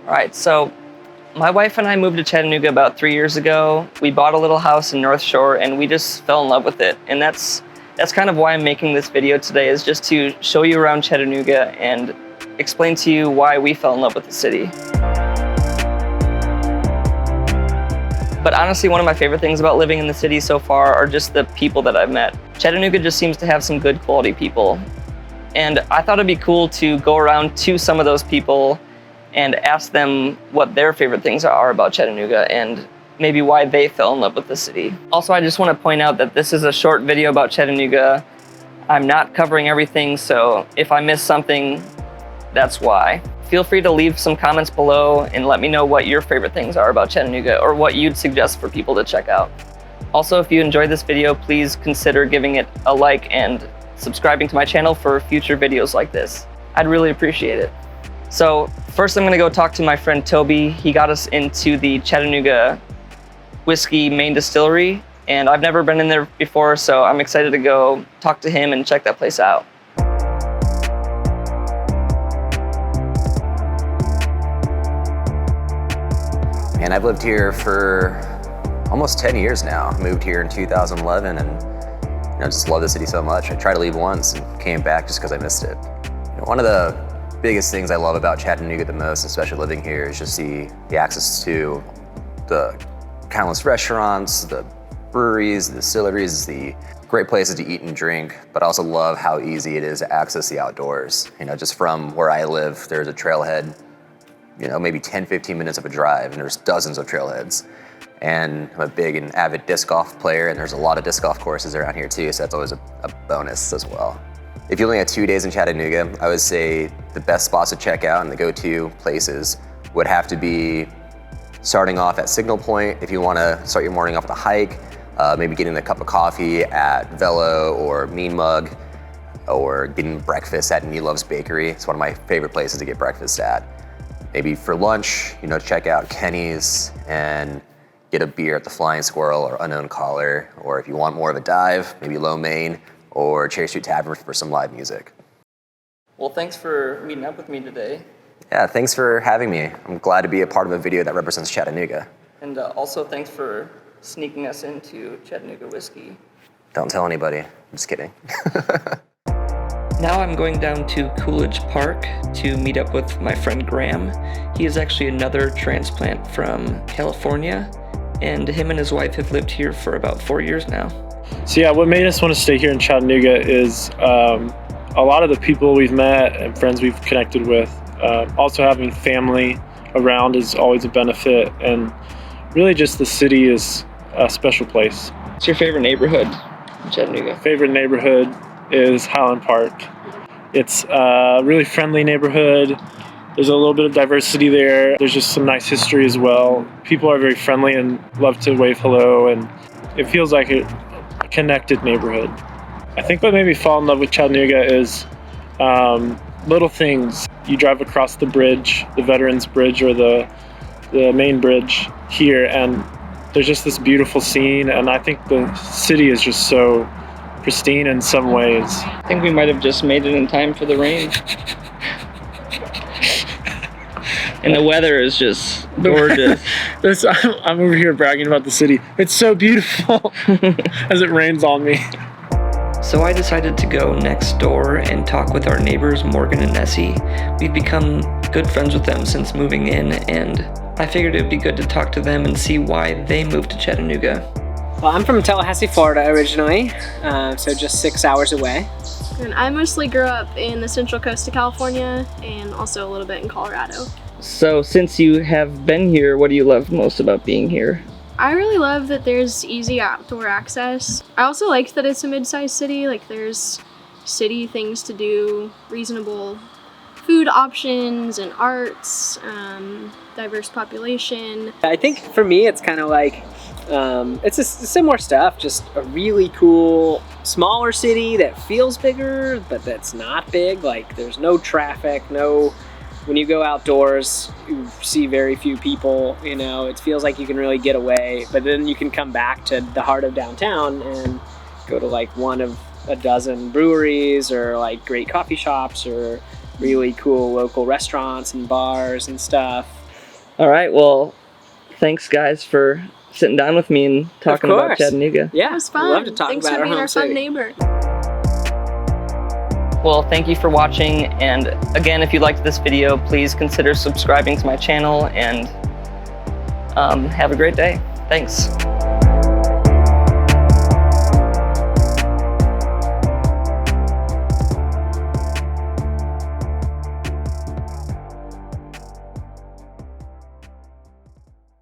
All right, so my wife and I moved to Chattanooga about 3 years ago. We bought a little house in North Shore and we just fell in love with it. And that's kind of why I'm making this video today, is just to show you around Chattanooga and explain to you why we fell in love with the city. But honestly, one of my favorite things about living in the city so far are just the people that I've met. Chattanooga just seems to have some good quality people. And I thought it'd be cool to go around to some of those people and ask them what their favorite things are about Chattanooga and maybe why they fell in love with the city. Also, I just want to point out that this is a short video about Chattanooga. I'm not covering everything, so if I miss something, that's why. Feel free to leave some comments below and let me know what your favorite things are about Chattanooga or what you'd suggest for people to check out. Also, if you enjoyed this video, please consider giving it a like and subscribing to my channel for future videos like this. I'd really appreciate it. So first I'm gonna go talk to my friend Toby. He got us into the Chattanooga whiskey main distillery, and I've never been in there before, so I'm excited to go talk to him and check that place out. And I've lived here for almost 10 years now. Moved here in 2011 and just love the city so much. I tried to leave once and came back just because I missed it. One of the biggest things I love about Chattanooga the most, especially living here, is just the access to the countless restaurants, the breweries, the distilleries, the great places to eat and drink, but I also love how easy it is to access the outdoors. Just from where I live, there's a trailhead, maybe 10, 15 minutes of a drive, and there's dozens of trailheads. And I'm a big and avid disc golf player, and there's a lot of disc golf courses around here too, so that's always a bonus as well. If you only had 2 days in Chattanooga, I would say the best spots to check out and the go-to places would have to be starting off at Signal Point if you want to start your morning off with a hike, maybe getting a cup of coffee at Velo or Mean Mug, or getting breakfast at Neelove's Bakery. It's one of my favorite places to get breakfast at. Maybe for lunch, check out Kenny's and get a beer at the Flying Squirrel or Unknown Caller, or if you want more of a dive, maybe Low Main or Cherry Street Tavern for some live music. Well, thanks for meeting up with me today. Yeah, thanks for having me. I'm glad to be a part of a video that represents Chattanooga. And also thanks for sneaking us into Chattanooga whiskey. Don't tell anybody, I'm just kidding. Now I'm going down to Coolidge Park to meet up with my friend Graham. He is actually another transplant from California, and him and his wife have lived here for about 4 years now. So yeah, what made us want to stay here in Chattanooga is a lot of the people we've met and friends we've connected with. Also having family around is always a benefit, and really just the city is a special place. What's your favorite neighborhood in Chattanooga? Favorite neighborhood is Highland Park. It's a really friendly neighborhood. There's a little bit of diversity there. There's just some nice history as well. People are very friendly and love to wave hello, and it feels like a connected neighborhood. I think what made me fall in love with Chattanooga is little things. You drive across the bridge, the Veterans Bridge or the main bridge here, and there's just this beautiful scene, and I think the city is just so pristine in some ways. I think we might have just made it in time for the rain. And the weather is just gorgeous. I'm over here bragging about the city. It's so beautiful as it rains on me. So I decided to go next door and talk with our neighbors Morgan and Nessie. We've become good friends with them since moving in, and I figured it would be good to talk to them and see why they moved to Chattanooga. Well, I'm from Tallahassee, Florida originally, so just 6 hours away. And I mostly grew up in the Central Coast of California and also a little bit in Colorado. So since you have been here, what do you love most about being here? I really love that there's easy outdoor access. I also like that it's a mid-sized city, like there's city things to do, reasonable food options and arts, diverse population. I think for me it's kind of like, it's a similar stuff, just a really cool smaller city that feels bigger, but that's not big. Like there's no traffic, when you go outdoors, you see very few people, it feels like you can really get away, but then you can come back to the heart of downtown and go to like one of a dozen breweries or like great coffee shops or really cool local restaurants and bars and stuff. All right. Well, thanks guys for sitting down with me and talking about course. Chattanooga. Yeah, It was we fun. love to talk Thanks about for our being home our fun city. neighbor. Well, thank you for watching, and again, if you liked this video, please consider subscribing to my channel, and have a great day. Thanks.